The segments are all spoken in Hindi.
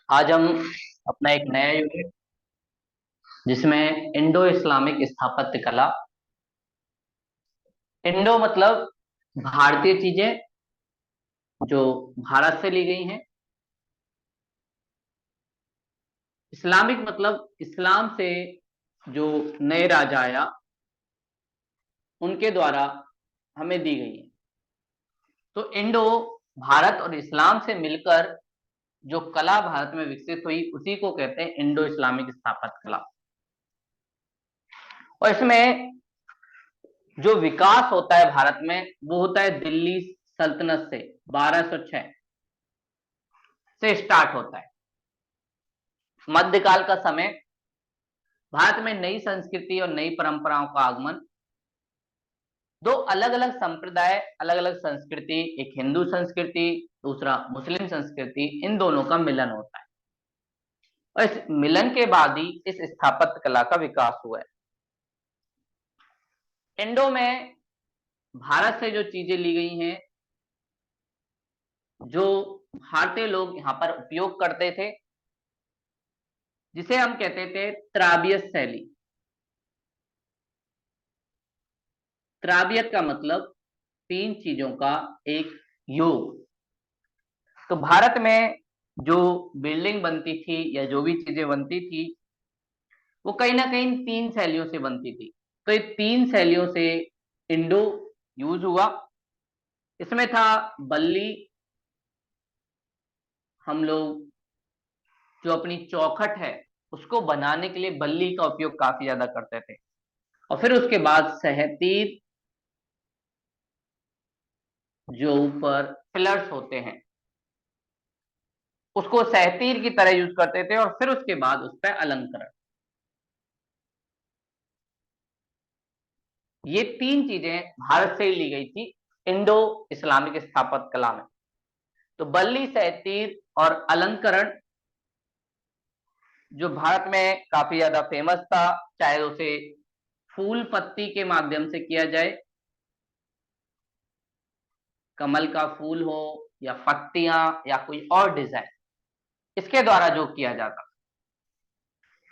आज हम अपना एक नया यूनिट जिसमें इंडो इस्लामिक स्थापत्य कला। इंडो मतलब भारतीय चीजें जो भारत से ली गई हैं। इस्लामिक मतलब इस्लाम से जो नए राजा आया उनके द्वारा हमें दी गई है। तो इंडो भारत और इस्लाम से मिलकर जो कला भारत में विकसित हुई उसी को कहते हैं इंडो इस्लामिक स्थापत्य कला। और इसमें जो विकास होता है भारत में वो होता है दिल्ली सल्तनत से 1206 से स्टार्ट होता है। मध्यकाल का समय भारत में नई संस्कृति और नई परंपराओं का आगमन। दो अलग अलग संप्रदाय, अलग अलग संस्कृति, एक हिंदू संस्कृति, दूसरा मुस्लिम संस्कृति, इन दोनों का मिलन होता है और इस मिलन के बाद ही इस स्थापत्य कला का विकास हुआ है। इंडो में भारत से जो चीजें ली गई हैं, जो भारतीय लोग यहाँ पर उपयोग करते थे, जिसे हम कहते थे त्राबियत शैली। त्राबियत का मतलब तीन चीजों का एक योग। तो भारत में जो बिल्डिंग बनती थी या जो भी चीजें बनती थी वो कहीं ना कहीं तीन शैलियों से बनती थी। तो ये तीन शैलियों से इंडो यूज हुआ। इसमें था बल्ली। हम लोग जो अपनी चौखट है उसको बनाने के लिए बल्ली का उपयोग काफी ज्यादा करते थे। और फिर उसके बाद सहतीर, जो ऊपर पिलर्स होते हैं उसको सहतीर की तरह यूज करते थे। और फिर उसके बाद उस पर अलंकरण। ये तीन चीजें भारत से ही ली गई थी इंडो इस्लामिक स्थापत्य कला में। तो बल्ली, सहतीर और अलंकरण जो भारत में काफी ज्यादा फेमस था, चाहे उसे फूल पत्ती के माध्यम से किया जाए, कमल का फूल हो या पत्तियां या कोई और डिजाइन, इसके द्वारा जो किया जाता।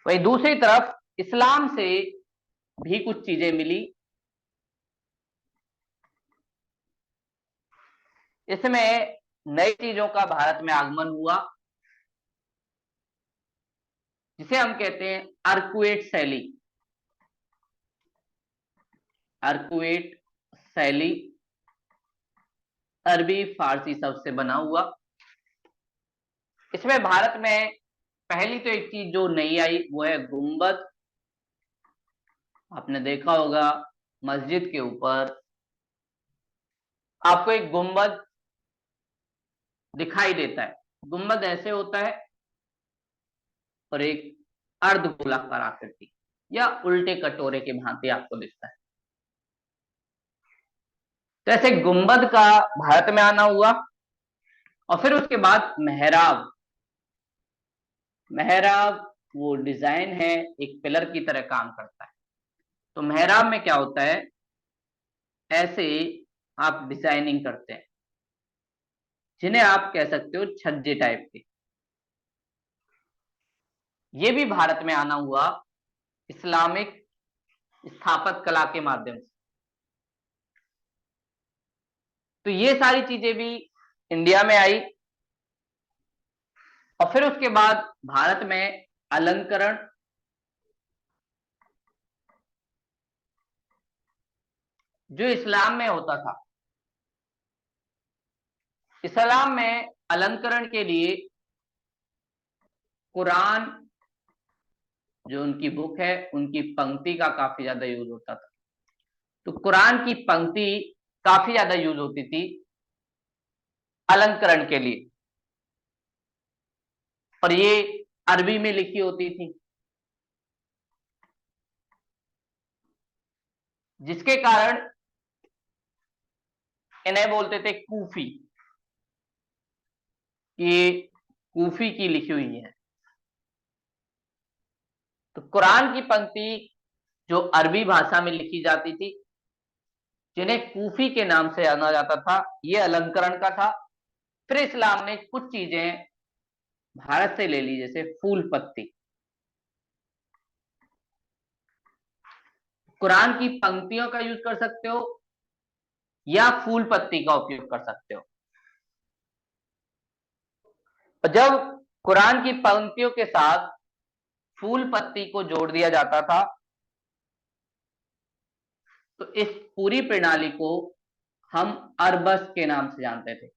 वही दूसरी तरफ इस्लाम से भी कुछ चीजें मिली। इसमें नई चीजों का भारत में आगमन हुआ जिसे हम कहते हैं अर्कुएट शैली। अर्कुएट शैली अरबी फारसी शब्द से बना हुआ। इसमें भारत में पहली तो एक चीज जो नई आई वो है गुंबद। आपने देखा होगा मस्जिद के ऊपर आपको एक गुंबद दिखाई देता है। गुंबद ऐसे होता है और एक अर्ध गोलाकार आकृति या उल्टे कटोरे के भांति आपको दिखता है। तो ऐसे गुंबद का भारत में आना हुआ। और फिर उसके बाद मेहराब। मेहराब वो डिजाइन है, एक पिलर की तरह काम करता है। तो मेहराब में क्या होता है, ऐसे आप डिजाइनिंग करते हैं जिन्हें आप कह सकते हो छज्जे टाइप के। ये भी भारत में आना हुआ इस्लामिक स्थापत्य कला के माध्यम से। तो ये सारी चीजें भी इंडिया में आई। और फिर उसके बाद भारत में अलंकरण, जो इस्लाम में होता था। इस्लाम में अलंकरण के लिए कुरान, जो उनकी बुक है, उनकी पंक्ति का काफी ज्यादा यूज होता था। तो कुरान की पंक्ति काफी ज्यादा यूज होती थी अलंकरण के लिए। और ये अरबी में लिखी होती थी, जिसके कारण इन्हें बोलते थे कूफी, कि कूफी की लिखी हुई है। तो कुरान की पंक्ति जो अरबी भाषा में लिखी जाती थी, जिन्हें कूफी के नाम से जाना जाता था, ये अलंकरण का था। फिर इस्लाम ने कुछ चीजें भारत से ले ली, जैसे फूल पत्ती, कुरान की पंक्तियों का यूज कर सकते हो या फूल पत्ती का उपयोग कर सकते हो। और जब कुरान की पंक्तियों के साथ फूल पत्ती को जोड़ दिया जाता था, तो इस पूरी प्रणाली को हम अरबस के नाम से जानते थे।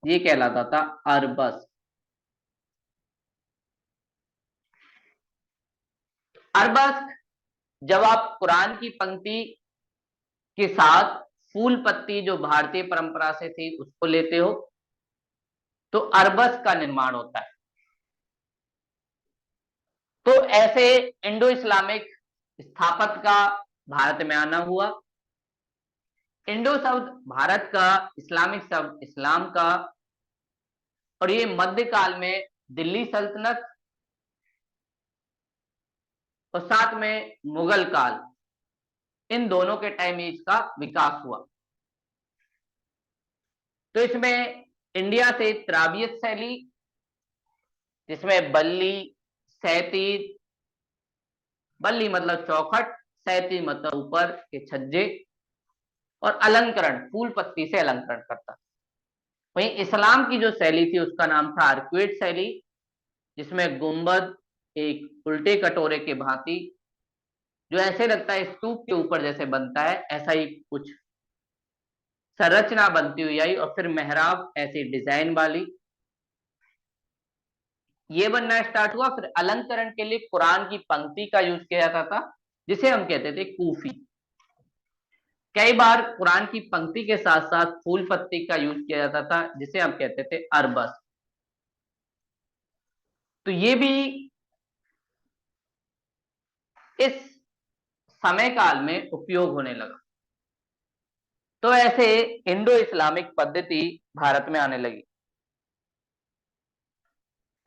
ये कहलाता था अरबस। अरबस, जब आप कुरान की पंक्ति के साथ फूल पत्ती जो भारतीय परंपरा से थी उसको लेते हो, तो अरबस का निर्माण होता है। तो ऐसे इंडो इस्लामिक स्थापत्य का भारत में आना हुआ। इंडो शब्द भारत का, इस्लामिक शब्द इस्लाम का, और ये मध्यकाल में दिल्ली सल्तनत और साथ में मुगल काल, इन दोनों के टाइम में इसका विकास हुआ। तो इसमें इंडिया से त्राबियत शैली, जिसमें बल्ली, सैतीज, बल्ली मतलब चौखट, सैतीज मतलब ऊपर के छज्जे, और अलंकरण फूल पत्ती से अलंकरण करता। वहीं इस्लाम की जो शैली थी उसका नाम था आर्कुएट शैली, जिसमें गुंबद एक उल्टे कटोरे के भांति, जो ऐसे लगता है स्तूप के ऊपर जैसे बनता है, ऐसा ही कुछ संरचना बनती हुई आई। और फिर मेहराब ऐसी डिजाइन वाली ये बनना स्टार्ट हुआ। फिर अलंकरण के लिए कुरान की पंक्ति का यूज किया जाता था, जिसे हम कहते थे कूफी। कई बार कुरान की पंक्ति के साथ साथ फूल पत्ती का यूज किया जाता था, जिसे हम कहते थे अरबस। तो ये भी इस समय काल में उपयोग होने लगा। तो ऐसे इंडो इस्लामिक पद्धति भारत में आने लगी।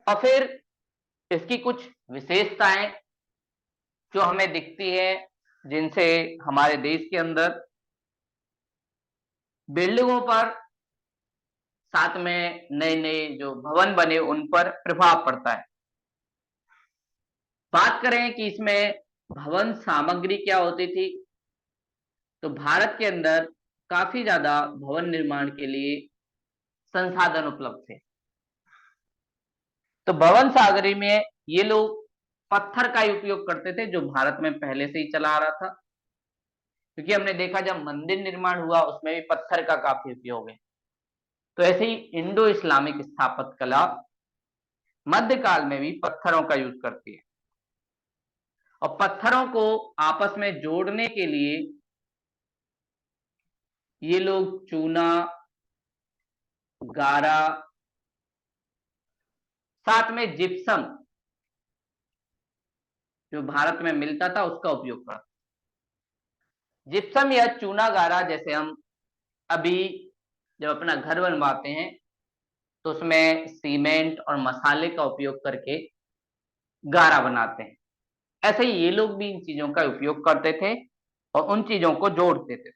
और फिर इसकी कुछ विशेषताएं जो हमें दिखती है, जिनसे हमारे देश के अंदर बिल्डिंगों पर, साथ में नए नए जो भवन बने उन पर प्रभाव पड़ता है। बात करें कि इसमें भवन सामग्री क्या होती थी, तो भारत के अंदर काफी ज्यादा भवन निर्माण के लिए संसाधन उपलब्ध थे। तो भवन सामग्री में ये लोग पत्थर का ही उपयोग करते थे, जो भारत में पहले से ही चला आ रहा था। क्योंकि हमने देखा जब मंदिर निर्माण हुआ उसमें भी पत्थर का काफी उपयोग है। तो ऐसे ही इंडो इस्लामिक स्थापत्य कला मध्यकाल में भी पत्थरों का यूज करती है। और पत्थरों को आपस में जोड़ने के लिए ये लोग चूना, गारा, साथ में जिप्सम जो भारत में मिलता था उसका उपयोग करते। जिप्सम या चूना गारा, जैसे हम अभी जब अपना घर बनवाते हैं तो उसमें सीमेंट और मसाले का उपयोग करके गारा बनाते हैं, ऐसे ही ये लोग भी इन चीजों का उपयोग करते थे और उन चीजों को जोड़ते थे।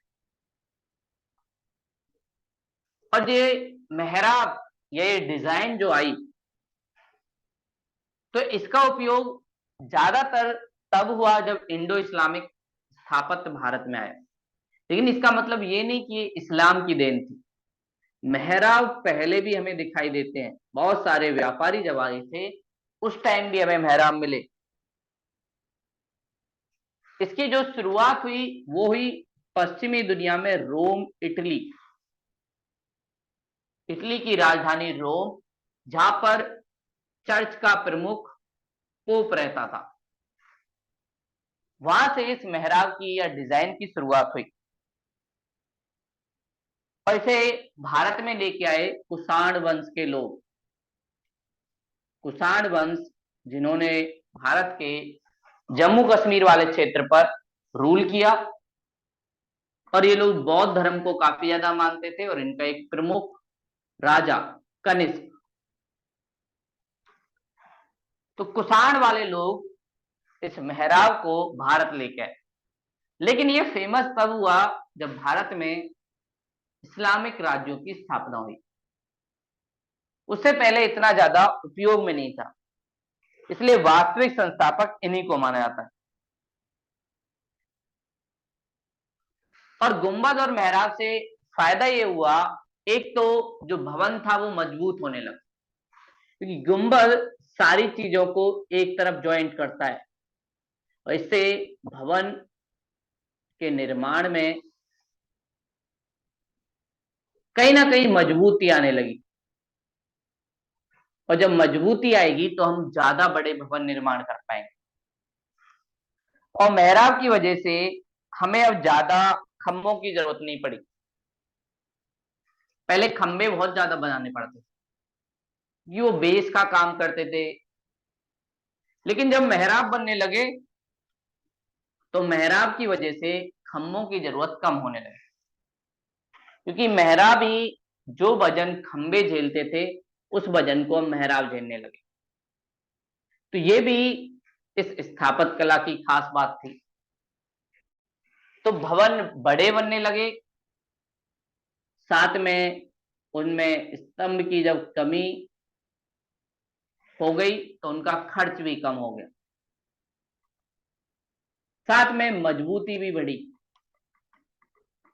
और ये मेहराब, ये डिजाइन जो आई, तो इसका उपयोग ज्यादातर तब हुआ जब इंडो इस्लामिक स्थापत्य भारत में आया। लेकिन इसका मतलब ये नहीं कि ये इस्लाम की देन थी। मेहराब पहले भी हमें दिखाई देते हैं, बहुत सारे व्यापारी जब आए थे उस टाइम भी हमें मेहराब मिले। इसकी जो शुरुआत हुई वो हुई पश्चिमी दुनिया में, रोम, इटली। इटली की राजधानी रोम, जहां पर चर्च का प्रमुख पोप रहता था, वहां से इस मेहराब की या डिजाइन की शुरुआत हुई। और इसे भारत में लेके आए कुषाण वंश के लोग। कुषाण वंश जिन्होंने भारत के जम्मू कश्मीर वाले क्षेत्र पर रूल किया, और ये लोग बौद्ध धर्म को काफी ज्यादा मानते थे, और इनका एक प्रमुख राजा कनिष्क। तो कुषाण वाले लोग इस मेहराब को भारत लेके आए। लेकिन ये फेमस तब हुआ जब भारत में इस्लामिक राज्यों की स्थापना हुई। उससे पहले इतना ज्यादा उपयोग में नहीं था, इसलिए वास्तविक संस्थापक इन्हीं को माना जाता है। और गुंबद और मेहराब से फायदा ये हुआ, एक तो जो भवन था वो मजबूत होने लगा, क्योंकि गुंबद सारी चीजों को एक तरफ ज्वाइंट करता है, और इससे भवन के निर्माण में कहीं ना कहीं मजबूती आने लगी। और जब मजबूती आएगी तो हम ज्यादा बड़े भवन निर्माण कर पाएंगे। और मेहराब की वजह से हमें अब ज्यादा खंभों की जरूरत नहीं पड़ी। पहले खंभे बहुत ज्यादा बनाने पड़ते थे, ये वो बेस का काम करते थे। लेकिन जब मेहराब बनने लगे तो मेहराब की वजह से खंभों की जरूरत कम होने लगी, क्योंकि मेहराब ही जो वजन खंभे झेलते थे उस वजन को हम मेहराब झेलने लगे। तो ये भी इस स्थापत्य कला की खास बात थी। तो भवन बड़े बनने लगे, साथ में उनमें स्तंभ की जब कमी हो गई तो उनका खर्च भी कम हो गया, साथ में मजबूती भी बढ़ी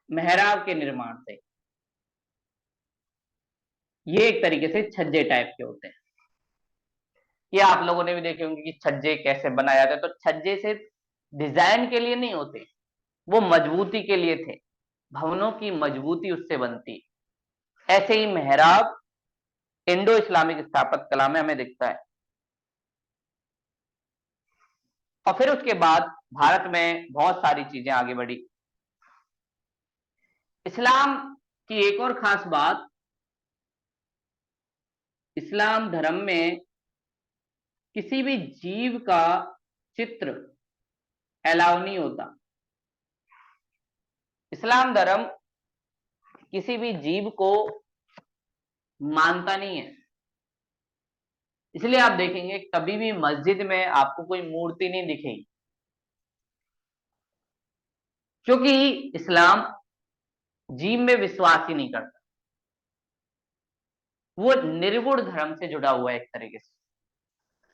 मेहराब के निर्माण से। ये एक तरीके से छज्जे टाइप के होते हैं। ये आप लोगों ने भी देखे होंगे कि छज्जे कैसे बनाए जाते हैं। तो छज्जे से डिजाइन के लिए नहीं होते, वो मजबूती के लिए थे, भवनों की मजबूती उससे बनती। ऐसे ही मेहराब इंडो इस्लामिक स्थापत्य कला में हमें दिखता है। और फिर उसके बाद भारत में बहुत सारी चीजें आगे बढ़ी। इस्लाम की एक और खास बात, इस्लाम धर्म में किसी भी जीव का चित्र अलाउ नहीं होता। इस्लाम धर्म किसी भी जीव को मानता नहीं है, इसलिए आप देखेंगे कभी भी मस्जिद में आपको कोई मूर्ति नहीं दिखेगी, क्योंकि इस्लाम जीव में विश्वास ही नहीं करता। वो निर्गुण धर्म से जुड़ा हुआ है एक तरीके से,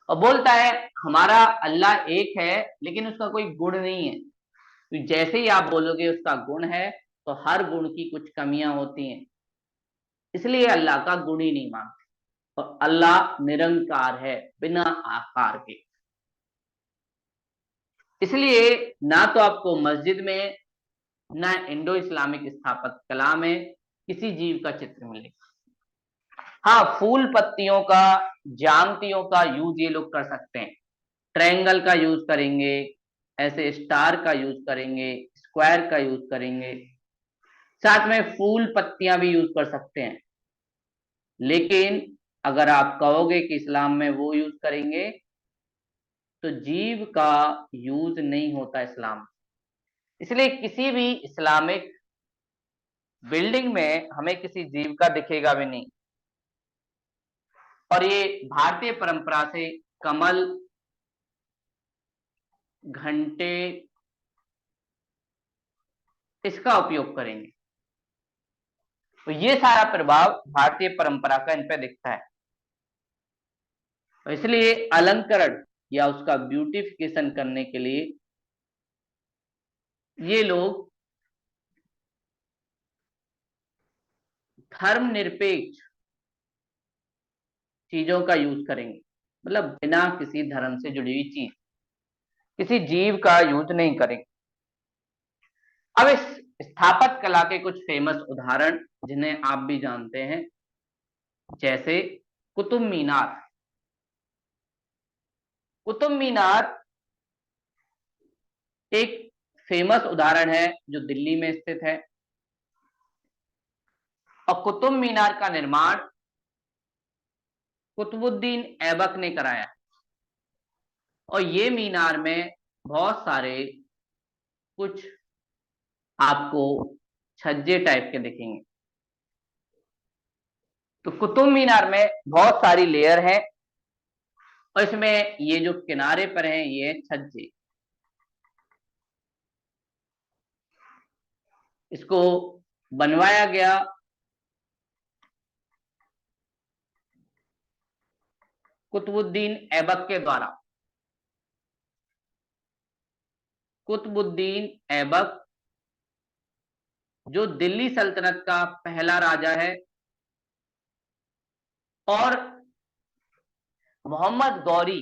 और बोलता है हमारा अल्लाह एक है लेकिन उसका कोई गुण नहीं है। तो जैसे ही आप बोलोगे उसका गुण है, तो हर गुण की कुछ कमियां होती हैं, इसलिए अल्लाह का गुण ही नहीं मानते। और अल्लाह निरंकार है, बिना आकार के। इसलिए ना तो आपको मस्जिद में, ना इंडो इस्लामिक स्थापत्य कला में किसी जीव का चित्र मिलेगा। हाँ, फूल पत्तियों का, ज्यामितियों का यूज ये लोग कर सकते हैं। ट्रायंगल का यूज करेंगे, ऐसे स्टार का यूज करेंगे, स्क्वायर का यूज करेंगे, साथ में फूल पत्तियां भी यूज कर सकते हैं। लेकिन अगर आप कहोगे कि इस्लाम में वो यूज करेंगे, तो जीव का यूज नहीं होता इस्लाम। इसलिए किसी भी इस्लामिक बिल्डिंग में हमें किसी जीव का दिखेगा भी नहीं। और ये भारतीय परंपरा से कमल, घंटे, इसका उपयोग करेंगे। तो ये सारा प्रभाव भारतीय परंपरा का इन पे दिखता है। तो इसलिए अलंकरण या उसका ब्यूटिफिकेशन करने के लिए ये लोग धर्मनिरपेक्ष चीजों का यूज करेंगे, मतलब बिना किसी धर्म से जुड़ी हुई चीज, किसी जीव का यूज नहीं करेंगे। अब इस स्थापत्य कला के कुछ फेमस उदाहरण जिन्हें आप भी जानते हैं, जैसे कुतुब मीनार। कुतुब मीनार एक फेमस उदाहरण है जो दिल्ली में स्थित है। और कुतुब मीनार का निर्माण कुतुबुद्दीन ऐबक ने कराया। और ये मीनार में बहुत सारे कुछ आपको छज्जे टाइप के दिखेंगे। तो कुतुब मीनार में बहुत सारी लेयर है, और इसमें ये जो किनारे पर हैं ये छज्जे। इसको बनवाया गया कुतुबुद्दीन ऐबक के द्वारा। कुतुबुद्दीन ऐबक जो दिल्ली सल्तनत का पहला राजा है, और मोहम्मद गौरी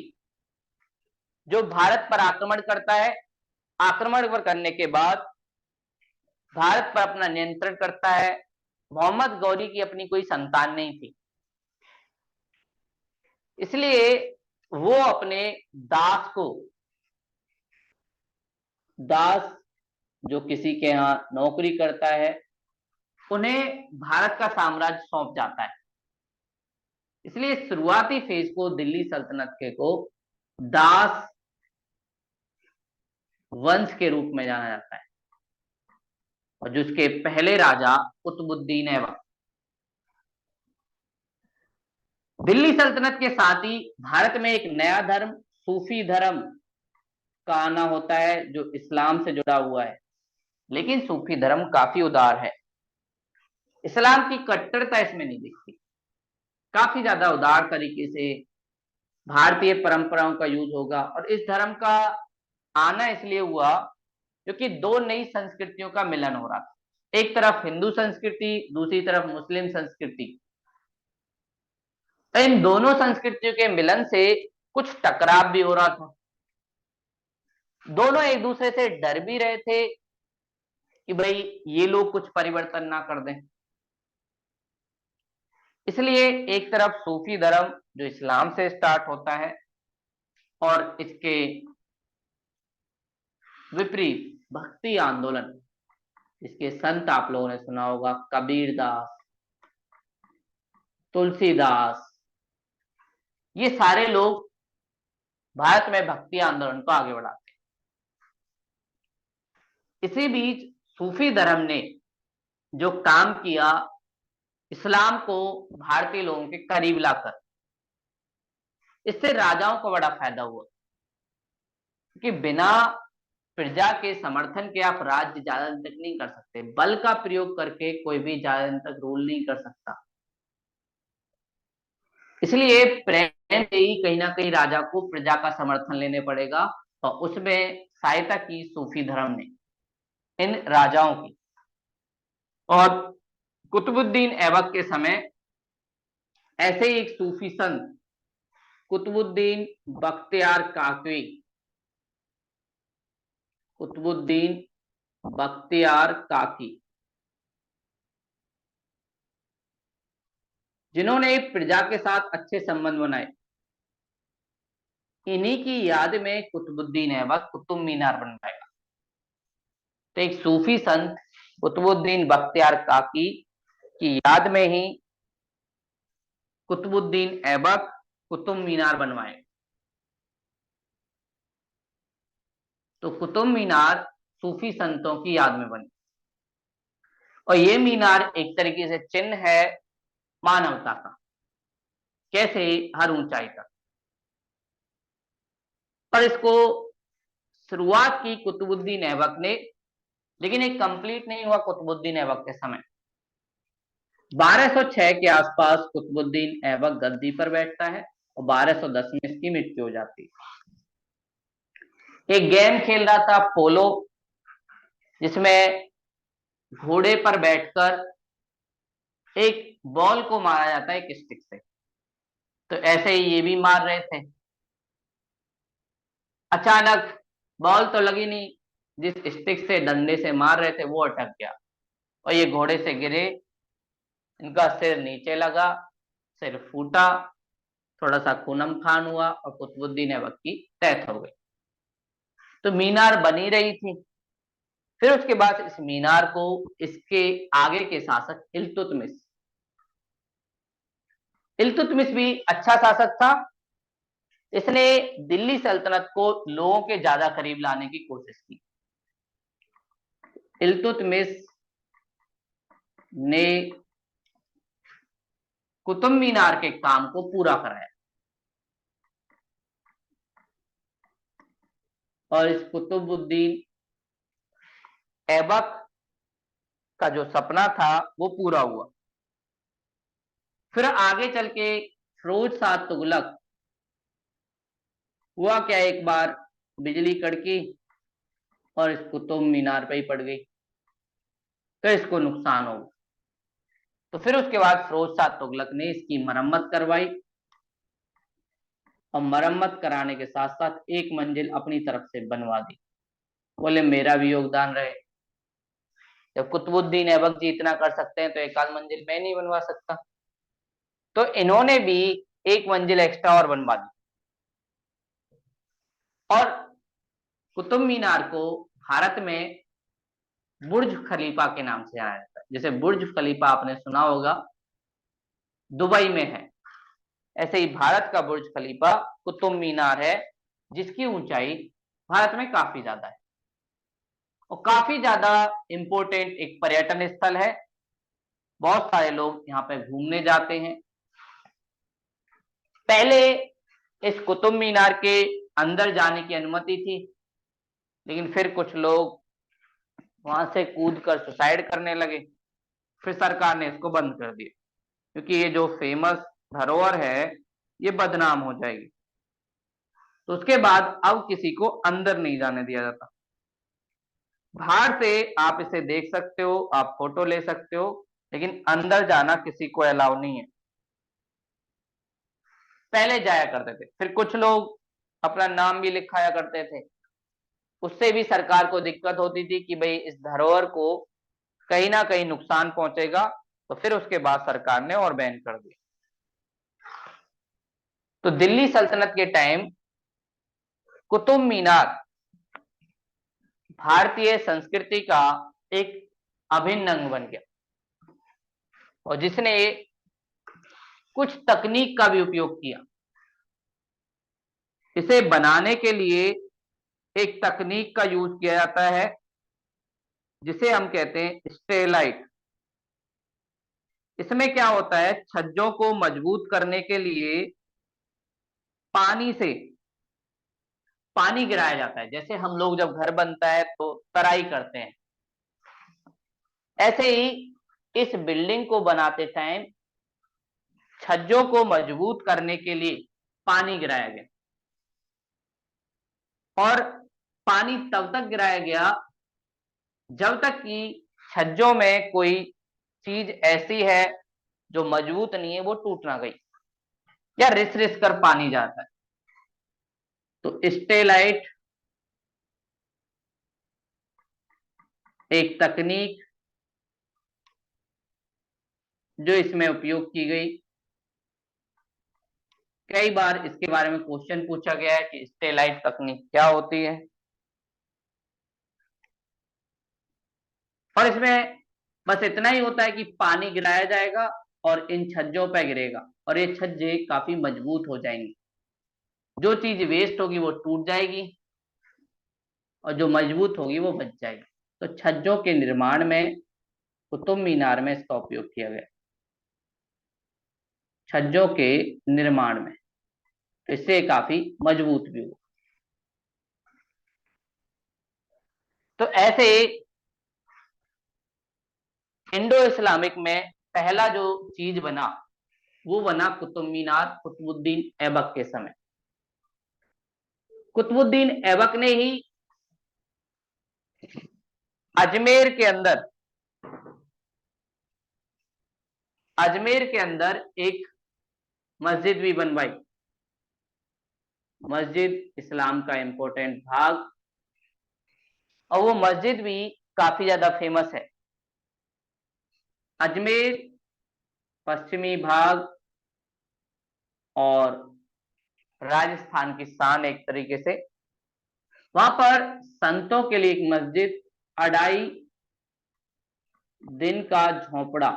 जो भारत पर आक्रमण करता है, आक्रमण पर करने के बाद भारत पर अपना नियंत्रण करता है। मोहम्मद गौरी की अपनी कोई संतान नहीं थी, इसलिए वो अपने दास को, दास जो किसी के यहाँ नौकरी करता है, उन्हें भारत का साम्राज्य सौंप जाता है। इसलिए शुरुआती फेज को दिल्ली सल्तनत के को दास वंश के रूप में जाना जाता है, और जिसके पहले राजा कुतुबुद्दीन ऐबक। दिल्ली सल्तनत के साथ ही भारत में एक नया धर्म सूफी धर्म का आना होता है, जो इस्लाम से जुड़ा हुआ है, लेकिन सूफी धर्म काफी उदार है। इस्लाम की कट्टरता इसमें नहीं दिखती, काफी ज्यादा उदार तरीके से भारतीय परंपराओं का यूज होगा। और इस धर्म का आना इसलिए हुआ क्योंकि दो नई संस्कृतियों का मिलन हो रहा था, एक तरफ हिंदू संस्कृति, दूसरी तरफ मुस्लिम संस्कृति। तो इन दोनों संस्कृतियों के मिलन से कुछ टकराव भी हो रहा था। दोनों एक दूसरे से डर भी रहे थे कि भाई ये लोग कुछ परिवर्तन ना कर दें। इसलिए एक तरफ सूफी धर्म जो इस्लाम से स्टार्ट होता है, और इसके विपरीत भक्ति आंदोलन, इसके संत आप लोगों ने सुना होगा, कबीरदास, तुलसीदास, ये सारे लोग भारत में भक्ति आंदोलन को आगे बढ़ाते हैं। इसी बीच सूफी धर्म ने जो काम किया, इस्लाम को भारतीय लोगों के करीब लाकर, इससे राजाओं को बड़ा फायदा हुआ, क्योंकि बिना प्रजा के समर्थन के आप राज्य ज्यादा दिन तक नहीं कर सकते। बल का प्रयोग करके कोई भी ज्यादा दिन तक रूल नहीं कर सकता। इसलिए प्रेम से ही कहीं ना कहीं राजा को प्रजा का समर्थन लेने पड़ेगा, और उसमें सहायता की सूफी धर्म ने इन राजाओं की। और कुतुबुद्दीन ऐबक के समय ऐसे ही एक सूफी संत कुतुबुद्दीन बख्तियार काकी, कुतुबुद्दीन बख्तियार काकी, जिन्होंने प्रजा के साथ अच्छे संबंध बनाए, इन्हीं की याद में कुतुबुद्दीन ऐबक कुतुब मीनार बनवाएगा। तो एक सूफी संत कुतुबुद्दीन बख्तियार काकी की याद में ही कुतुबुद्दीन ऐबक कुतुब मीनार बनवाए। तो कुतुब मीनार सूफी संतों की याद में बनी, और ये मीनार एक तरीके से चिन्ह है मानवता का, कैसे हर ऊंचाई तक। और इसको शुरुआत की कुतुबुद्दीन ऐबक ने, लेकिन एक कंप्लीट नहीं हुआ कुतुबुद्दीन ऐबक के समय। 1206 के आसपास कुतुबुद्दीन ऐबक गद्दी पर बैठता है, और 1210 में इसकी मृत्यु हो जाती है। एक गेम खेल रहा था पोलो, जिसमें घोड़े पर बैठकर एक बॉल को मारा जाता है एक स्टिक से। तो ऐसे ही ये भी मार रहे थे, अचानक बॉल तो लगी नहीं, जिस स्टिक से डंडे से मार रहे थे वो अटक गया, और ये घोड़े से गिरे, इनका सिर नीचे लगा, सिर फूटा, थोड़ा सा खूनम खान हुआ, और कुतुबुद्दीन ऐबक की डेथ हो गई। तो मीनार बनी रही थी। फिर उसके बाद इस मीनार को इसके आगे के शासक इल्तुतमिश, इल्तुतमिश भी अच्छा शासक था। इसने दिल्ली सल्तनत को लोगों के ज्यादा करीब लाने की कोशिश की। इल्तुतमिश ने कुतुब मीनार के काम को पूरा कराया, और इस कुतुबुद्दीन ऐबक का जो सपना था वो पूरा हुआ। फिर आगे चल के फिरोज शाह तुगलक हुआ क्या, एक बार बिजली कड़की और इस कुतुब मीनार पे ही पड़ गई, तो इसको नुकसान हो गया। तो फिर उसके बाद फिरोज शाह तुगलक ने इसकी मरम्मत करवाई, और मरम्मत कराने के साथ साथ एक मंजिल अपनी तरफ से बनवा दी। बोले मेरा भी योगदान रहे, जब कुतुबुद्दीन ऐबक जी इतना कर सकते हैं तो एक आध मंजिल मैं नहीं बनवा सकता। तो इन्होंने भी एक मंजिल एक्स्ट्रा और बनवा दी, और कुतुब मीनार को भारत में बुर्ज खलीफा के नाम से जाना जाता है। जैसे बुर्ज खलीफा आपने सुना होगा, दुबई में है, ऐसे ही भारत का बुर्ज खलीफा कुतुब मीनार है, जिसकी ऊंचाई भारत में काफी ज्यादा है और काफी ज्यादा इंपोर्टेंट एक पर्यटन स्थल है। बहुत सारे लोग यहाँ पे घूमने जाते हैं। पहले इस कुतुब मीनार के अंदर जाने की अनुमति थी, लेकिन फिर कुछ लोग वहां से कूद कर सुसाइड करने लगे, फिर सरकार ने इसको बंद कर दिया, क्योंकि ये जो फेमस धरोहर है ये बदनाम हो जाएगी। तो उसके बाद अब किसी को अंदर नहीं जाने दिया जाता। बाहर से आप इसे देख सकते हो, आप फोटो ले सकते हो, लेकिन अंदर जाना किसी को अलाउ नहीं है। पहले जाया करते थे, फिर कुछ लोग अपना नाम भी लिखाया करते थे, उससे भी सरकार को दिक्कत होती थी कि भाई इस धरोहर को कहीं ना कहीं नुकसान पहुंचेगा, तो फिर उसके बाद सरकार ने और बैन कर दिया। तो दिल्ली सल्तनत के टाइम कुतुब मीनार भारतीय संस्कृति का एक अभिन्न अंग बन गया, और जिसने कुछ तकनीक का भी उपयोग किया। इसे बनाने के लिए एक तकनीक का यूज किया जाता है, जिसे हम कहते हैं स्टेलाइट। इसमें क्या होता है, छज्जों को मजबूत करने के लिए पानी से पानी गिराया जाता है। जैसे हम लोग जब घर बनता है तो तराई करते हैं, ऐसे ही इस बिल्डिंग को बनाते टाइम छज्जों को मजबूत करने के लिए पानी गिराया गया, और पानी तब तक गिराया गया जब तक कि छज्जों में कोई चीज ऐसी है जो मजबूत नहीं है, वो टूट ना गई, या रिस रिस कर पानी जाता है। तो स्टेलाइट एक तकनीक जो इसमें उपयोग की गई। कई बार इसके बारे में क्वेश्चन पूछा गया है कि स्टेलाइट तकनीक क्या होती है, और इसमें बस इतना ही होता है कि पानी गिराया जाएगा और इन छज्जों पर गिरेगा, और ये छज्जे काफी मजबूत हो जाएंगे। जो चीज वेस्ट होगी वो टूट जाएगी, और जो मजबूत होगी वो बच जाएगी। तो छज्जों के निर्माण में कुतुब मीनार में इसका उपयोग किया गया, छज्जों के निर्माण में, तो इससे काफी मजबूत भी हुआ। तो ऐसे इंडो इस्लामिक में पहला जो चीज बना वो बना कुतुब मीनार कुतुबुद्दीन ऐबक के समय। कुतुबुद्दीन ऐबक ने ही अजमेर के अंदर एक मस्जिद भी बनवाई। मस्जिद इस्लाम का इंपॉर्टेंट भाग, और वो मस्जिद भी काफी ज्यादा फेमस है। अजमेर पश्चिमी भाग और राजस्थान की शान एक तरीके से। वहां पर संतों के लिए एक मस्जिद, अढ़ाई दिन का झोपड़ा,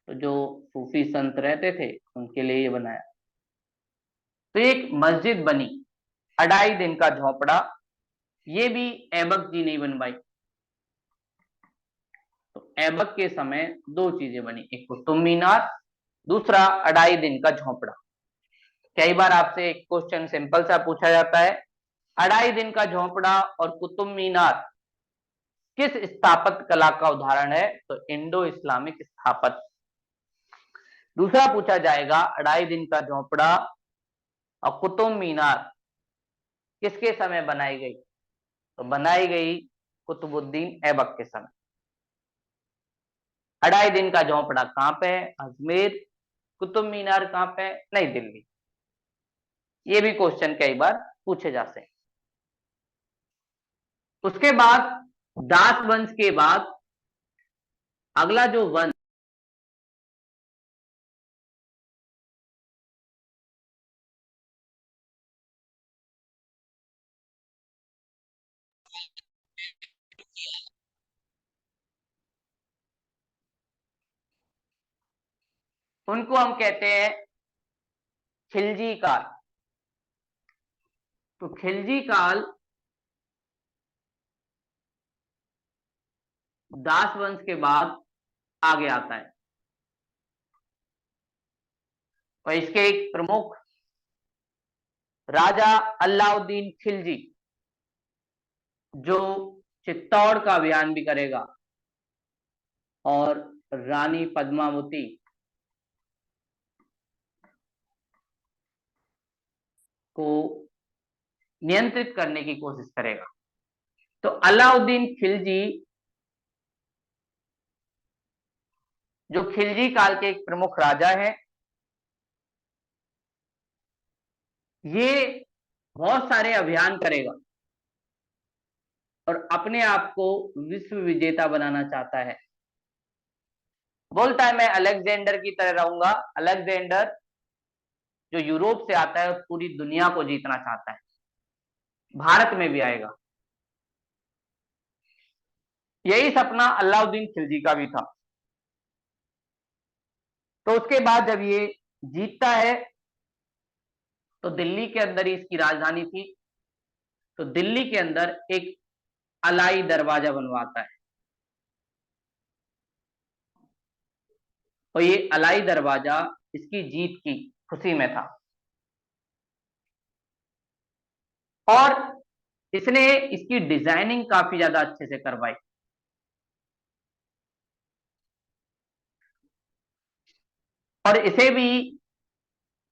तो जो सूफी संत रहते थे उनके लिए ये बनाया। तो एक मस्जिद बनी, अढ़ाई दिन का झोपड़ा, ये भी ऐबक जी ने बनवाई। तो ऐबक के समय दो चीजें बनी, एक कुतुब मीनार, दूसरा अढ़ाई दिन का झोपड़ा। कई बार आपसे एक क्वेश्चन सिंपल सा पूछा जाता है, अढ़ाई दिन का झोपड़ा और कुतुब मीनार किस स्थापत्य कला का उदाहरण है, तो इंडो इस्लामिक स्थापत्य। दूसरा पूछा जाएगा, अढ़ाई दिन का झोपड़ा और कुतुब मीनार किसके समय बनाई गई? तो बनाई गई कुतुबुद्दीन ऐबक के समय। 2.5 दिन का झोंपड़ा कहां पे है? अजमेर। कुतुब मीनार कहां पे है? नई दिल्ली। ये भी क्वेश्चन कई बार पूछे जाते हैं। उसके बाद दास वंश के बाद अगला जो वंश, उनको हम कहते हैं खिलजी काल। तो खिलजी काल दास वंश के बाद आगे आता है और इसके एक प्रमुख राजा अलाउद्दीन खिलजी, जो चित्तौड़ का अभियान भी करेगा और रानी पद्मावती को नियंत्रित करने की कोशिश करेगा। तो अलाउद्दीन खिलजी, जो खिलजी काल के एक प्रमुख राजा है, ये बहुत सारे अभियान करेगा और अपने आप को विश्व विजेता बनाना चाहता है। बोलता है मैं अलेक्जेंडर की तरह रहूंगा। अलेक्जेंडर जो यूरोप से आता है और पूरी दुनिया को जीतना चाहता है, भारत में भी आएगा। यही सपना अलाउद्दीन खिलजी का भी था। तो उसके बाद जब ये जीतता है तो दिल्ली के अंदर ही इसकी राजधानी थी, तो दिल्ली के अंदर एक अलाई दरवाजा बनवाता है और ये अलाई दरवाजा इसकी जीत की खुशी में था और इसने इसकी डिजाइनिंग काफी ज्यादा अच्छे से करवाई। और इसे भी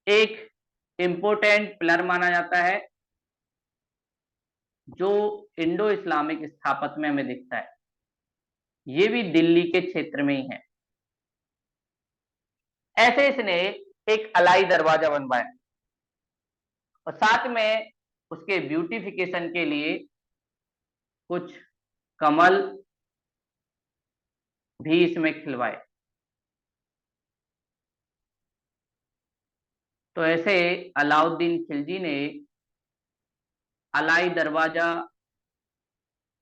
एक इंपोर्टेंट पिलर माना जाता है जो इंडो इस्लामिक स्थापत्य में हमें दिखता है। ये भी दिल्ली के क्षेत्र में ही है। ऐसे इसने एक अलाई दरवाजा बनवाया और साथ में उसके ब्यूटिफिकेशन के लिए कुछ कमल भी इसमें खिलवाए। तो ऐसे अलाउद्दीन खिलजी ने अलाई दरवाजा,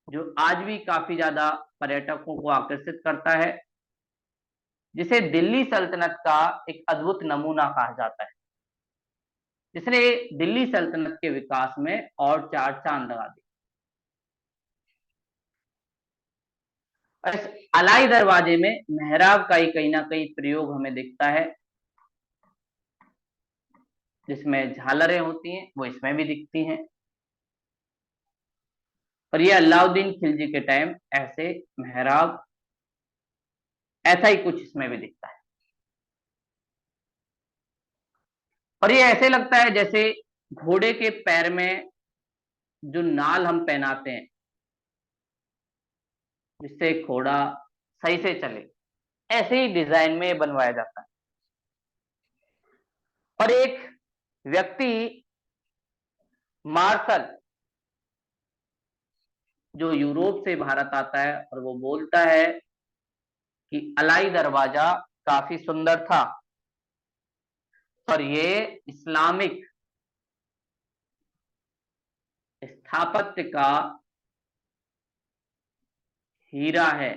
जो आज भी काफी ज्यादा पर्यटकों को आकर्षित करता है, जिसे दिल्ली सल्तनत का एक अद्भुत नमूना कहा जाता है, जिसने दिल्ली सल्तनत के विकास में और चार चांद लगा दिए। और इस अलाई दरवाजे में मेहराब का ही कहीं ना कहीं प्रयोग हमें दिखता है, जिसमें झालरें होती हैं, वो इसमें भी दिखती हैं। और ये अलाउद्दीन खिलजी के टाइम ऐसे मेहराब, ऐसा ही कुछ इसमें भी दिखता है। और ये ऐसे लगता है जैसे घोड़े के पैर में जो नाल हम पहनाते हैं, जिससे घोड़ा सही से चले, ऐसे ही डिजाइन में बनवाया जाता है। और एक व्यक्ति, मार्शल, जो यूरोप से भारत आता है और वो बोलता है कि अलाई दरवाजा काफी सुंदर था और ये इस्लामिक स्थापत्य का हीरा है।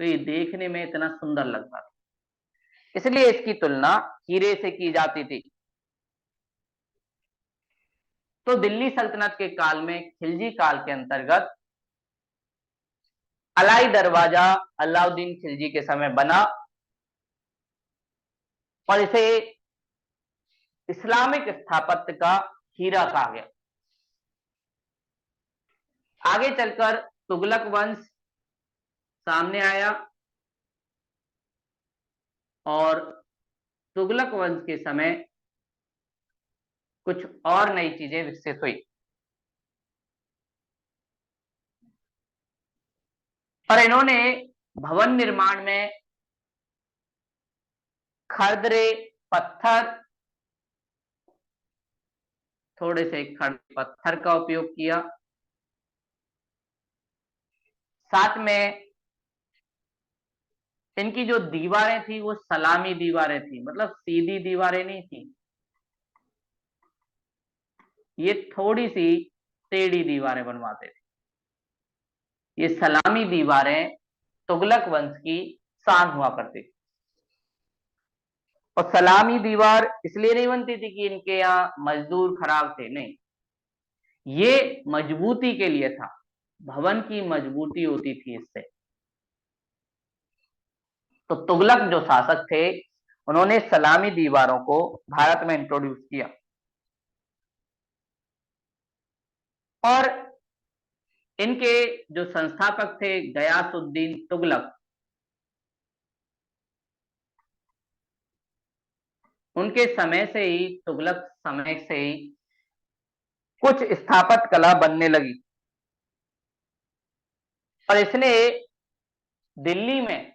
तो ये देखने में इतना सुंदर लगता था, इसलिए इसकी तुलना हीरे से की जाती थी। तो दिल्ली सल्तनत के काल में, खिलजी काल के अंतर्गत, अलाई दरवाजा अलाउद्दीन खिलजी के समय बना और इसे इस्लामिक स्थापत्य का हीरा कहा गया। आगे चलकर तुगलक वंश सामने आया और तुगलक वंश के समय कुछ और नई चीजें विकसित हुई और इन्होंने भवन निर्माण में खरदरे पत्थर, थोड़े से खड़े पत्थर का उपयोग किया। साथ में इनकी जो दीवारें थी वो सलामी दीवारें थी, मतलब सीधी दीवारें नहीं थी, ये थोड़ी सी टेढ़ी दीवारें बनवाते थे। ये सलामी दीवारें तुगलक वंश की शान हुआ करती थी। और सलामी दीवार इसलिए नहीं बनती थी कि इनके यहाँ मजदूर खराब थे, नहीं, ये मजबूती के लिए था, भवन की मजबूती होती थी इससे। तो तुगलक जो शासक थे उन्होंने सलामी दीवारों को भारत में इंट्रोड्यूस किया और इनके जो संस्थापक थे गयासुद्दीन तुगलक, उनके समय से ही, तुगलक समय से ही कुछ स्थापत्य कला बनने लगी और इसने दिल्ली में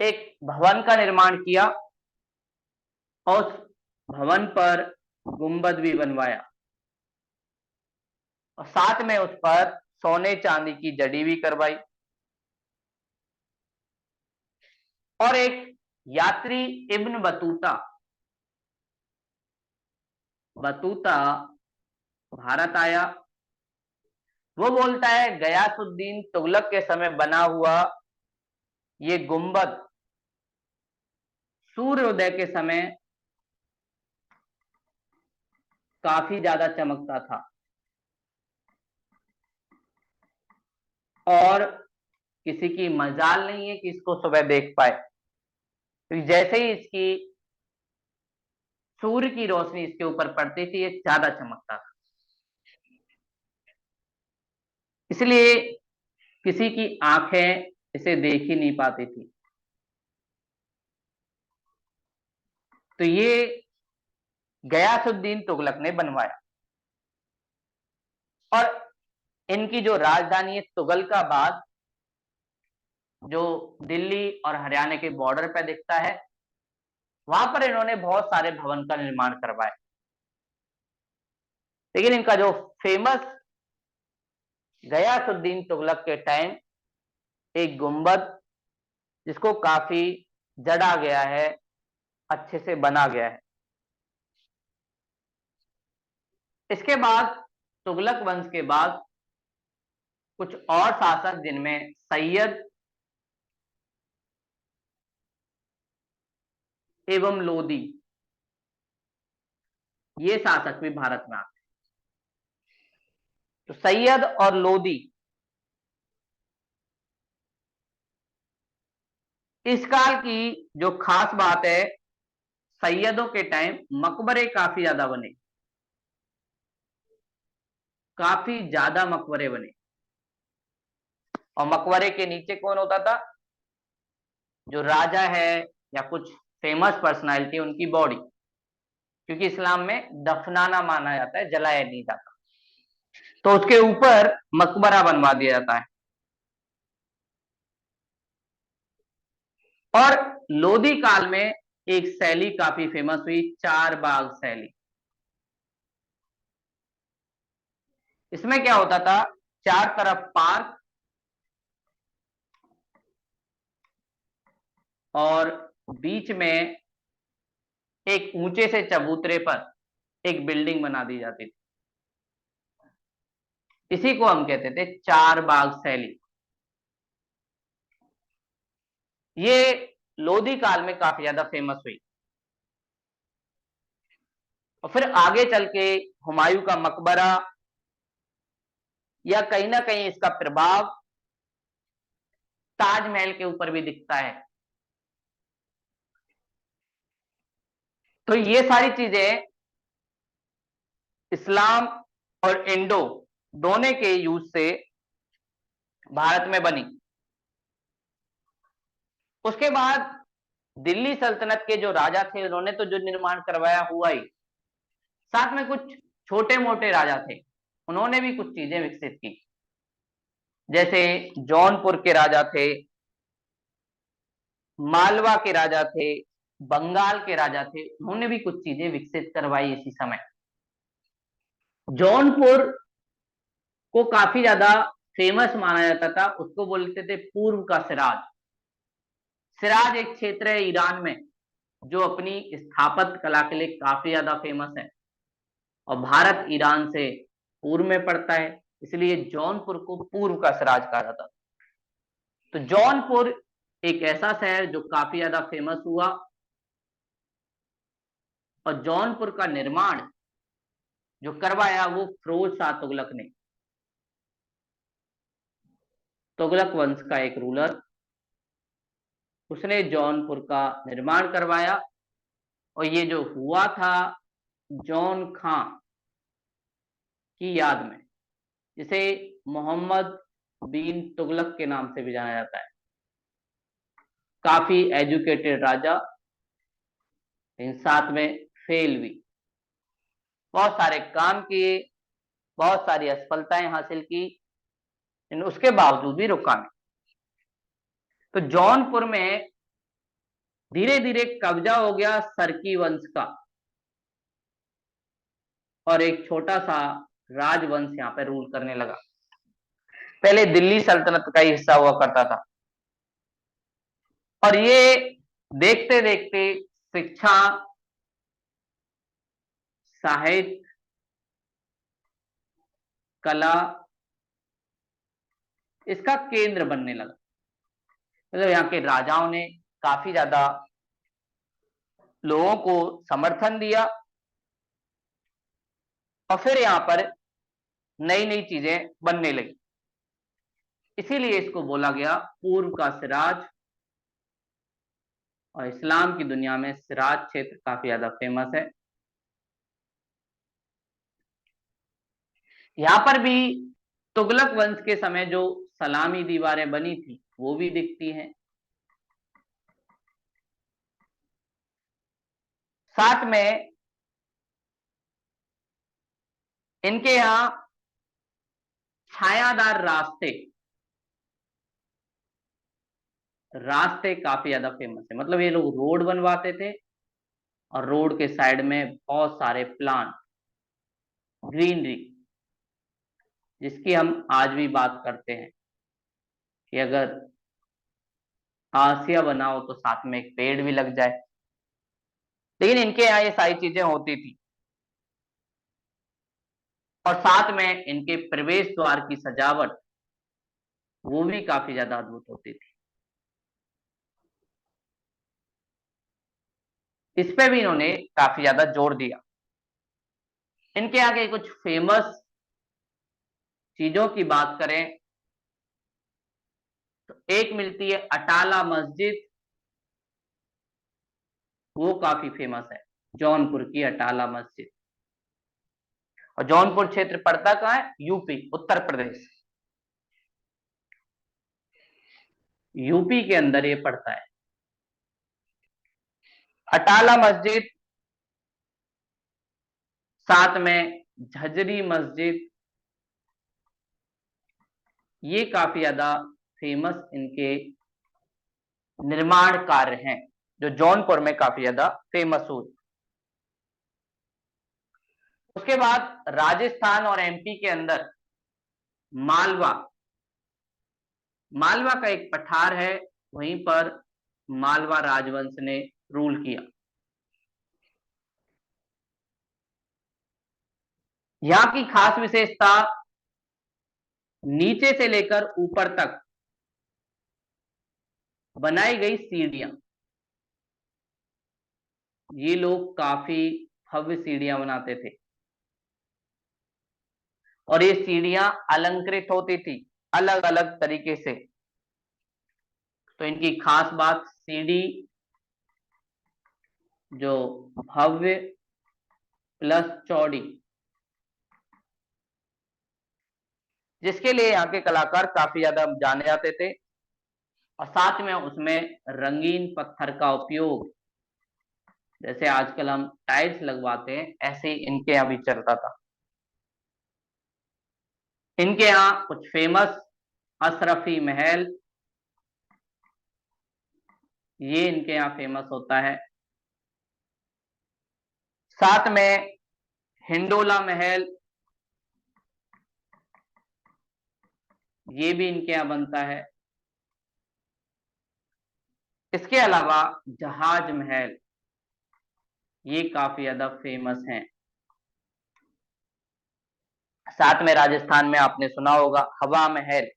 एक भवन का निर्माण किया और उस भवन पर गुंबद भी बनवाया और साथ में उस पर सोने चांदी की जड़ी भी करवाई। और एक यात्री इब्न बतूता बतूता भारत आया। वो बोलता है गयासुद्दीन तुगलक के समय बना हुआ ये गुंबद सूर्योदय के समय काफी ज्यादा चमकता था और किसी की मजाल नहीं है कि इसको सुबह देख पाए, तो जैसे ही इसकी सूर्य की रोशनी इसके ऊपर पड़ती थी ये ज्यादा चमकता था, इसलिए किसी की आंखें इसे देख ही नहीं पाती थी। तो ये गयासुद्दीन तुगलक ने बनवाया और इनकी जो राजधानी है तुगलकाबाद, जो दिल्ली और हरियाणा के बॉर्डर पर दिखता है, वहां पर इन्होंने बहुत सारे भवन का निर्माण करवाया। लेकिन इनका जो फेमस गयासुद्दीन तुगलक के टाइम एक गुंबद जिसको काफी जड़ा गया है, अच्छे से बना गया है। इसके बाद तुगलक वंश के बाद कुछ और शासक जिनमें सैयद एवं लोदी, ये शासक भी भारत में आते। तो सैयद और लोदी, इस काल की जो खास बात है, सैयदों के टाइम मकबरे काफी ज्यादा बने, काफी ज्यादा मकबरे बने। और मकबरे के नीचे कौन होता था? जो राजा है या कुछ फेमस पर्सनालिटी, उनकी बॉडी, क्योंकि इस्लाम में दफनाना माना जाता है, जलाया नहीं जाता, तो उसके ऊपर मकबरा बनवा दिया जाता है। और लोधी काल में एक शैली काफी फेमस हुई, चार बाग शैली। इसमें क्या होता था, चार तरफ पार्क और बीच में एक ऊंचे से चबूतरे पर एक बिल्डिंग बना दी जाती थी। इसी को हम कहते थे चार बाग शैली। ये लोधी काल में काफी ज्यादा फेमस हुई और फिर आगे चल के हुमायूं का मकबरा या कहीं ना कहीं इसका प्रभाव ताजमहल के ऊपर भी दिखता है। तो ये सारी चीजें इस्लाम और इंडो दोनों के यूज से भारत में बनी। उसके बाद दिल्ली सल्तनत के जो राजा थे उन्होंने तो जो निर्माण करवाया हुआ ही, साथ में कुछ छोटे मोटे राजा थे, उन्होंने भी कुछ चीजें विकसित की। जैसे जौनपुर के राजा थे, मालवा के राजा थे, बंगाल के राजा थे, उन्होंने भी कुछ चीजें विकसित करवाई इसी समय। जौनपुर को काफी ज्यादा फेमस माना जाता था, उसको बोलते थे पूर्व का सिराज। सिराज एक क्षेत्र है ईरान में जो अपनी स्थापत्य कला के लिए काफी ज्यादा फेमस है, और भारत ईरान से पूर्व में पड़ता है, इसलिए जौनपुर को पूर्व का सिराज कहा जाता। तो जौनपुर एक ऐसा शहर जो काफी ज्यादा फेमस हुआ, और जौनपुर का निर्माण जो करवाया वो फिरोज शाह तुगलक ने, तुगलक वंश का एक रूलर, उसने जौनपुर का निर्माण करवाया। और ये जो हुआ था जौन खां की याद में, जिसे मोहम्मद बिन तुगलक के नाम से भी जाना जाता है। काफी एजुकेटेड राजा, इन साथ में फेल भी, बहुत सारे काम किए, बहुत सारी असफलताएं हासिल की, लेकिन उसके बावजूद भी रुका नहीं। तो जौनपुर में धीरे धीरे कब्जा हो गया सरकी वंश का, और एक छोटा सा राजवंश यहाँ पे रूल करने लगा। पहले दिल्ली सल्तनत का ही हिस्सा हुआ करता था, और ये देखते देखते शिक्षा, साहित्य, कला, इसका केंद्र बनने लगा। मतलब यहाँ के राजाओं ने काफी ज्यादा लोगों को समर्थन दिया, और फिर यहाँ पर नई नई चीजें बनने लगी। इसीलिए इसको बोला गया पूर्व का सिराज, और इस्लाम की दुनिया में सिराज क्षेत्र काफी ज्यादा फेमस है। यहाँ पर भी तुगलक वंश के समय जो सलामी दीवारें बनी थी वो भी दिखती हैं। साथ में इनके यहाँ छायादार रास्ते रास्ते काफी ज्यादा फेमस है। मतलब ये लोग रोड बनवाते थे, और रोड के साइड में बहुत सारे प्लांट, ग्रीनरी, जिसकी हम आज भी बात करते हैं कि अगर आसिया बनाओ तो साथ में एक पेड़ भी लग जाए। लेकिन इनके यहाँ ये सारी चीजें होती थी, और साथ में इनके प्रवेश द्वार की सजावट वो भी काफी ज्यादा अद्भुत होती थी। इस पे भी इन्होंने काफी ज्यादा जोर दिया। इनके आगे कुछ फेमस चीजों की बात करें तो एक मिलती है अटाला मस्जिद, वो काफी फेमस है, जौनपुर की अटाला मस्जिद। और जौनपुर क्षेत्र पड़ता कहाँ है? यूपी, उत्तर प्रदेश, यूपी के अंदर ये पड़ता है। अटाला मस्जिद, साथ में झजरी मस्जिद, ये काफी ज्यादा फेमस इनके निर्माण कार्य हैं जो जौनपुर में काफी ज्यादा फेमस हुए। उसके बाद राजस्थान और एमपी के अंदर मालवा, मालवा का एक पठार है, वहीं पर मालवा राजवंश ने रूल किया। यहाँ की खास विशेषता, नीचे से लेकर ऊपर तक बनाई गई सीढ़ियां, ये लोग काफी भव्य सीढ़ियां बनाते थे, और ये सीढ़ियां अलंकृत होती थी अलग अलग तरीके से। तो इनकी खास बात, सीढ़ी जो भव्य प्लस चौड़ी, जिसके लिए यहाँ के कलाकार काफी ज्यादा जाने जाते थे। और साथ में उसमें रंगीन पत्थर का उपयोग, जैसे आजकल हम टाइल्स लगवाते हैं, ऐसे ही इनके यहाँ भी चलता था। इनके यहाँ कुछ फेमस अशरफी महल, ये इनके यहाँ फेमस होता है। साथ में हिंडोला महल, ये भी इनके यहाँ बनता है। इसके अलावा जहाज महल, ये काफी ज्यादा फेमस हैं। साथ में राजस्थान में आपने सुना होगा हवा महल।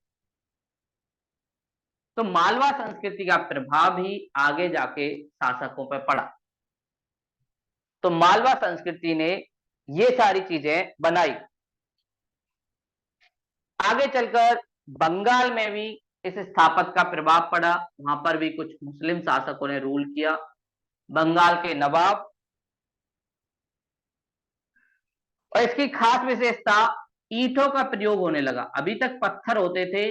तो मालवा संस्कृति का प्रभाव ही आगे जाके शासकों पर पड़ा। तो मालवा संस्कृति ने ये सारी चीजें बनाई। आगे चलकर बंगाल में भी इस स्थापत्य का प्रभाव पड़ा, वहां पर भी कुछ मुस्लिम शासकों ने रूल किया। बंगाल के नवाब, और इसकी खास विशेषता ईंटों का प्रयोग होने लगा। अभी तक पत्थर होते थे,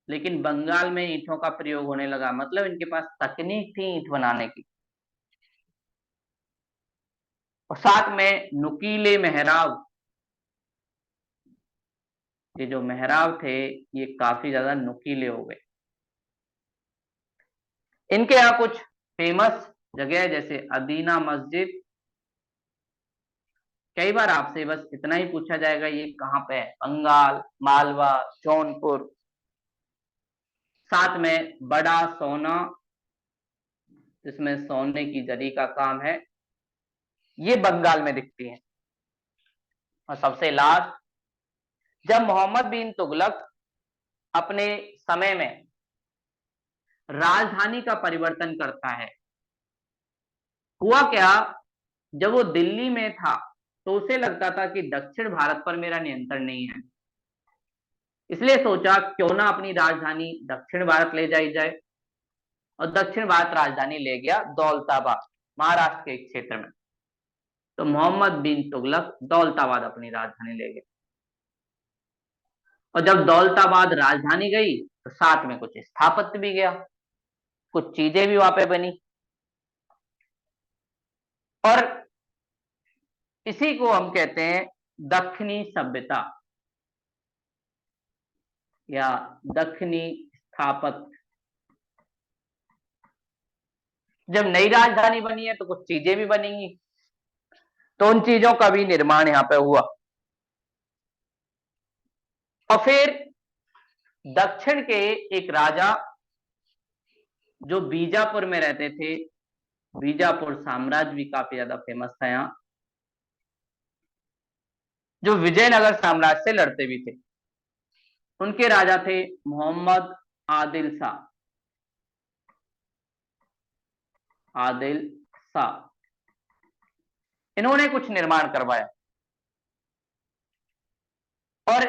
लेकिन बंगाल में ईंटों का प्रयोग होने लगा, मतलब इनके पास तकनीक थी ईंट बनाने की। और साथ में नुकीले मेहराब, ये जो मेहराब थे ये काफी ज्यादा नुकीले हो गए। इनके यहाँ कुछ फेमस जगह जैसे अदीना मस्जिद। कई बार आपसे बस इतना ही पूछा जाएगा ये कहाँ पे है, बंगाल, मालवा, जौनपुर। साथ में बड़ा सोना, जिसमें सोने की जरी का काम है, ये बंगाल में दिखती है। और सबसे लास्ट, जब मोहम्मद बिन तुगलक अपने समय में राजधानी का परिवर्तन करता है, हुआ क्या, जब वो दिल्ली में था तो उसे लगता था कि दक्षिण भारत पर मेरा नियंत्रण नहीं है, इसलिए सोचा क्यों ना अपनी राजधानी दक्षिण भारत ले जाई जाए। और दक्षिण भारत राजधानी ले गया दौलताबाद, महाराष्ट्र के एक क्षेत्र में। तो मोहम्मद बिन तुगलक दौलताबाद अपनी राजधानी ले गए। और जब दौलताबाद राजधानी गई तो साथ में कुछ स्थापत्य भी गया, कुछ चीजें भी वहां पे बनी। और इसी को हम कहते हैं दक्षिणी सभ्यता या दक्षिणी स्थापत्य। जब नई राजधानी बनी है तो कुछ चीजें भी बनेंगी, तो उन चीजों का भी निर्माण यहाँ पे हुआ। और फिर दक्षिण के एक राजा जो बीजापुर में रहते थे, बीजापुर साम्राज्य भी काफी ज्यादा फेमस था यहाँ, जो विजयनगर साम्राज्य से लड़ते भी थे। उनके राजा थे मोहम्मद आदिल शाह। आदिल शाह, इन्होंने कुछ निर्माण करवाया। और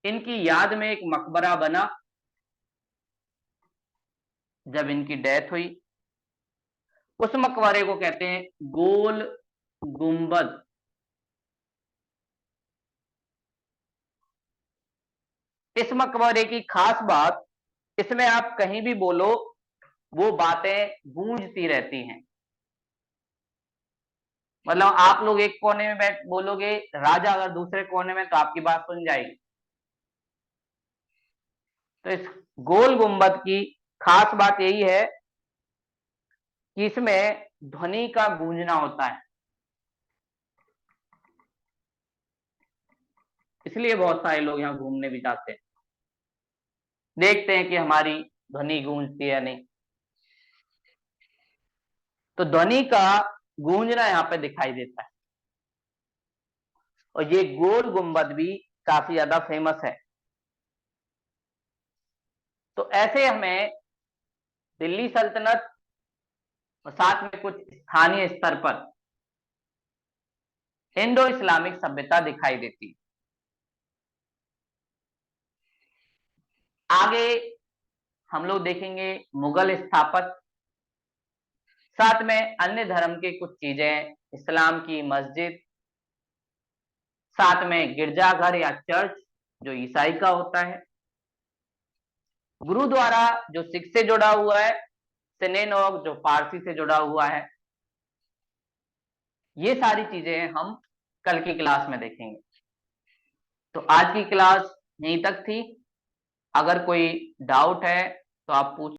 इनकी याद में एक मकबरा बना। जब इनकी डेथ हुई, उस मकबरे को कहते हैं गोल गुंबद। इस मकबरे की खास बात, इसमें आप कहीं भी बोलो वो बातें गूंजती रहती हैं। मतलब आप लोग एक कोने में बैठ बोलोगे, राजा अगर दूसरे कोने में, तो आपकी बात सुन जाएगी। तो इस गोल गुंबद की खास बात यही है कि इसमें ध्वनि का गूंजना होता है, इसलिए बहुत सारे लोग यहाँ घूमने भी जाते हैं, देखते हैं कि हमारी ध्वनि गूंजती है नहीं। तो ध्वनि का गूंजना यहाँ पे दिखाई देता है। और ये गोल गुंबद भी काफी ज्यादा फेमस है। तो ऐसे हमें दिल्ली सल्तनत और साथ में कुछ स्थानीय स्तर पर इंडो इस्लामिक सभ्यता दिखाई देती। आगे हम लोग देखेंगे मुगल स्थापत्य, साथ में अन्य धर्म के कुछ चीजें, इस्लाम की मस्जिद, साथ में गिरजाघर या चर्च जो ईसाई का होता है, गुरुद्वारा जो सिख से जुड़ा हुआ है, सिनेनॉग जो पारसी से जुड़ा हुआ है। ये सारी चीजें हम कल की क्लास में देखेंगे। तो आज की क्लास यहीं तक थी। अगर कोई डाउट है तो आप पूछ